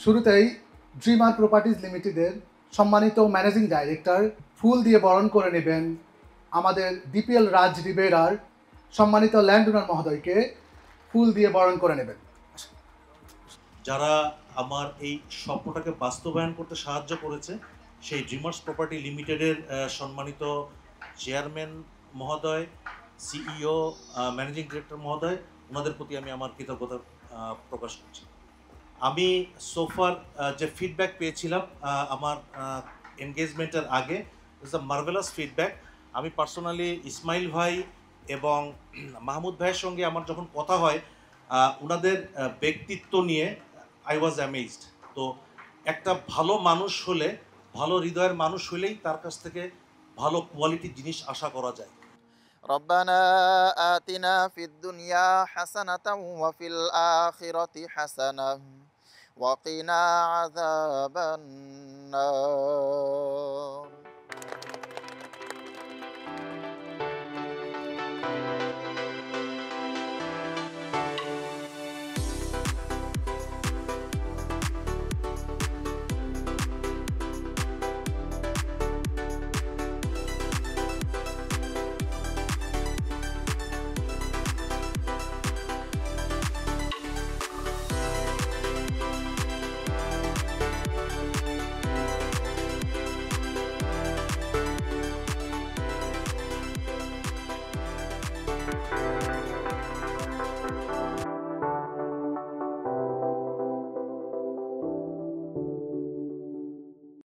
শুরুতেই dreamer properties লিমিটেডের সম্মানিত ম্যানেজিং ডাইরেক্টর ফুল দিয়ে বরণ করে নেবেন আমাদের ডিপিএল রাজ রিবেরার সম্মানিত ল্যান্ড ওনার মহোদয়কে ফুল দিয়ে বরণ করে নেবেন। যারা আমার এই স্বপ্নটাকে বাস্তবায়ন করতে সাহায্য করেছে সেই ড্রিমার্স প্রপার্টি লিমিটেডের সম্মানিত চেয়ারম্যান মহোদয়, সিইও, ম্যানেজিং ডিরেক্টর মহোদয়, ওনাদের প্রতি আমি আমার কৃতজ্ঞতা প্রকাশ করছি। আমি সোফার যে ফিডব্যাক পেয়েছিলাম আমার এনগেজমেন্টের আগে, ইটস আ মার্ভেলাস ফিডব্যাক। আমি পার্সোনালি ইসমাইল ভাই এবং মাহমুদ ভাইয়ের সঙ্গে আমার যখন কথা হয় ওনাদের ব্যক্তিত্ব নিয়ে আই ওয়াজ অ্যামেজড। তো একটা ভালো মানুষ হলে, ভালো হৃদয়ের মানুষ হলেই তার কাছ থেকে ভালো কোয়ালিটির জিনিস আশা করা যায়। ربنا آتنا في الدنيا حسنة وفي الآخرة حسنة وقنا عذاب النار.